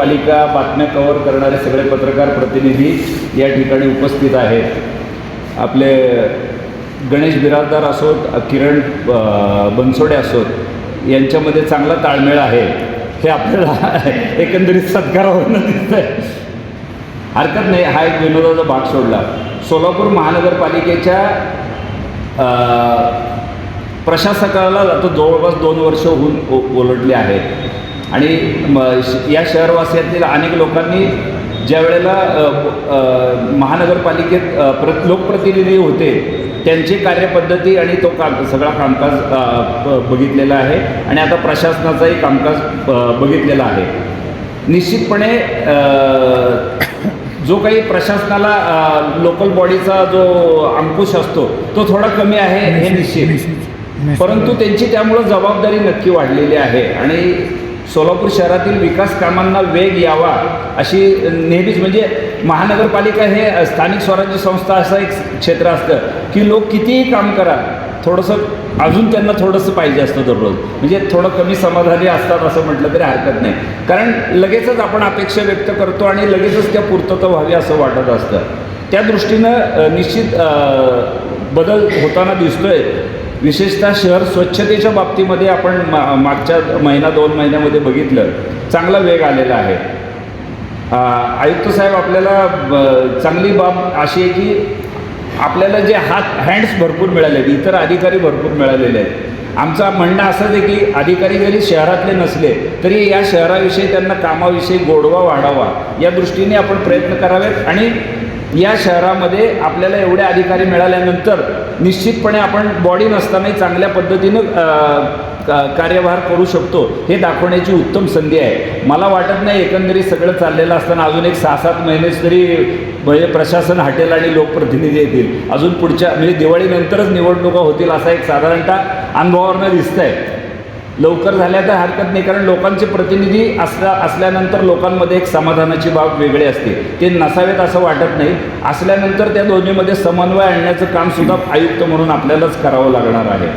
महानगरपालिका बातम्या कव्हर करणारे सगळे पत्रकार प्रतिनिधी या ठिकाणी उपस्थित आहेत। आपले गणेश बिराजदार असोत, किरण बनसोडे असोत, यांच्यामध्ये चांगला ताळमेळ आहे हे आपल्याला एकंदरीत सत्कारावरून दिसत आहे। हरकत नाही, हा एक विनोदाचा भाग सोडला। सोलापूर महानगरपालिकेच्या प्रशासकाला आता जवळपास 2 वर्ष होऊन ओलांडली आहेत आणि या शहरवासियातील अनेक लोकांनी ज्या वेळेला महानगरपालिकेत लोकप्रतिनिधी होते त्यांची कार्यपद्धती आणि तो सगळा कामकाज बघितलेला आहे आणि आता प्रशासनाचाही कामकाज बघितलेला आहे। निश्चितपणे जो काही प्रशासनाला लोकल बॉडीचा जो अंकुश असतो तो थोडा कमी आहे हे निश्चित, परंतु त्यांची त्यामुळं जबाबदारी नक्की वाढलेली आहे आणि सोलापूर शहरातील विकास कामांना वेग यावा अशी नेहमीच, म्हणजे महानगरपालिका हे स्थानिक स्वराज्य संस्था असं एक क्षेत्र असतं की लोक कितीही काम करा थोडंसं अजून त्यांना थोडंसं पाहिजे असतं दररोज, म्हणजे थोडं कमी समाधानी असतात असं म्हटलं तरी हरकत नाही, कारण लगेचच आपण अपेक्षा व्यक्त करतो आणि लगेचच त्या पूर्तता व्हावी असं वाटत असतं। त्या दृष्टीनं निश्चित बदल होताना दिसतोय। विशेषतः शहर स्वच्छतेच्या बाबतीमध्ये आपण मागच्या 1-2 महिन्यामध्ये बघितलं चांगला वेग आलेला आहे। आयुक्त साहेब, आपल्याला चांगली बाब अशी आहे की आपल्याला जे हँड्स भरपूर मिळाले आहेत, इतर अधिकारी भरपूर मिळालेले आहेत। आमचं म्हणणं असंच आहे की अधिकारी जरी शहरातले नसले तरी या शहराविषयी त्यांना कामाविषयी गोडवा वाढावा या दृष्टीने आपण प्रयत्न करावेत आणि या शहरामध्ये आपल्याला एवढे अधिकारी मिळाल्यानंतर निश्चितपणे आपण बॉडी नसतानाही चांगल्या पद्धतीनं कार्यभार करू शकतो हे दाखवण्याची उत्तम संधी आहे। मला वाटत नाही एकंदरीत सगळं चाललेलं असताना अजून एक 6-7 महिनेच तरी म्हणजे प्रशासन हटेल आणि लोकप्रतिनिधी येतील। अजून पुढच्या म्हणजे दिवाळीनंतरच निवडणुका होतील असा एक साधारणतः अनुभवावरनं दिसत आहे। लवकर झाल्या तर हरकत नाही, कारण लोकांचे प्रतिनिधी असल्यानंतर लोकांमध्ये एक समाधानाची बाब वेगळी असते, ते नसावेत असं वाटत नाही। असल्यानंतर त्या दोन्हीमध्ये समन्वय आणण्याचं कामसुद्धा आयुक्त म्हणून आपल्यालाच करावं लागणार आहे।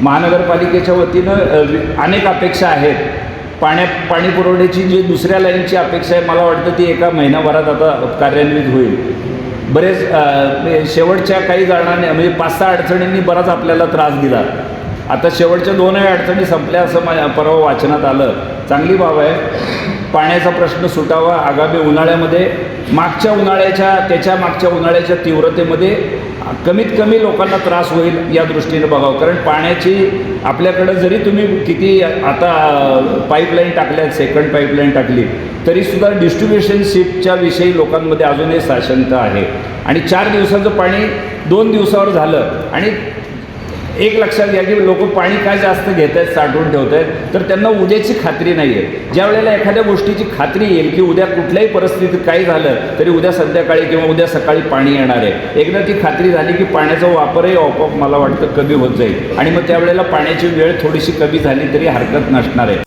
महानगरपालिकेच्या वतीनं अनेक अपेक्षा आहेत। पाणी पुरवठ्याची जी दुसऱ्या लाईनची अपेक्षा आहे मला वाटतं ती एका महिनाभरात आता कार्यान्वित होईल। बरेच शेवटच्या काही कारणाने म्हणजे 5-6 अडचणींनी बराच आपल्याला त्रास दिला, आता शेवटच्या 2 अडचणी संपल्या असं परवा वाचनात आलं। चांगली बाब आहे। पाण्याचा प्रश्न सुटावा। आगामी उन्हाळ्यामध्ये त्याच्या मागच्या उन्हाळ्याच्या तीव्रतेमध्ये कमीत कमी लोकांना त्रास होईल या दृष्टीने बघावं, कारण पाण्याची आपल्याकडं जरी तुम्ही किती आता पाईपलाईन टाकल्या, सेकंड पाईपलाईन टाकली तरीसुद्धा डिस्ट्रीब्युशन शिफ्टच्या विषयी लोकांमध्ये अजूनही साशंकता आहे आणि 4 दिवसाचं पाणी 2 दिवसावर झालं आणि एक लक्षात घ्या की लोक पाणी काय जास्त घेत आहेत, साठवून ठेवत आहेत, तर त्यांना उद्याची खात्री नाही आहे। ज्या वेळेला एखाद्या गोष्टीची खात्री येईल की उद्या कुठल्याही परिस्थितीत काही झालं तरी उद्या संध्याकाळी किंवा उद्या सकाळी पाणी येणार आहे, एकदा ती खात्री झाली की पाण्याचा वापरही आपोआप मला वाटतं कमी होत जाईल आणि मग त्यावेळेला पाण्याची वेळ थोडीशी कमी झाली तरी हरकत नसणार आहे।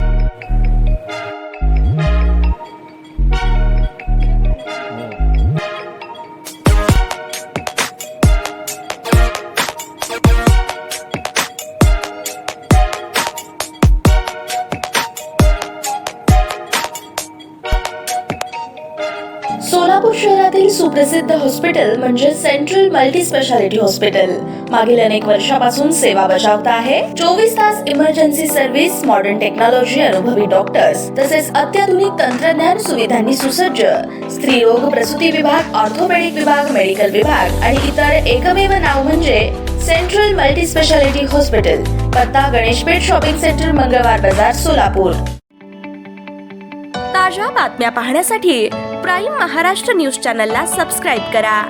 सोलापूर शहरातील सुप्रसिद्ध हॉस्पिटल म्हणजे सेंट्रल मल्टी स्पेशालिटी हॉस्पिटल मागील अनेक वर्षापासून सेवा बजावत आहे। 24 तास इमर्जन्सी सर्व्हिस, मॉडर्न टेक्नॉलॉजी, अनुभवी डॉक्टर्स तसेच अत्याधुनिक तंत्रज्ञान सुविधांनी सुसज्ज स्त्रीरोग प्रसूती विभाग, ऑर्थोपेडिक विभाग, मेडिकल विभाग आणि इतर एकमेव नाव म्हणजे सेंट्रल मल्टी स्पेशालिटी हॉस्पिटल। पत्ता गणेशपेठ शॉपिंग सेंटर, मंगळवार बाजार, सोलापूर। ताज्या बातम्या पाहण्यासाठी प्राईम महाराष्ट्र न्यूज चॅनलला सबस्क्राईब करा।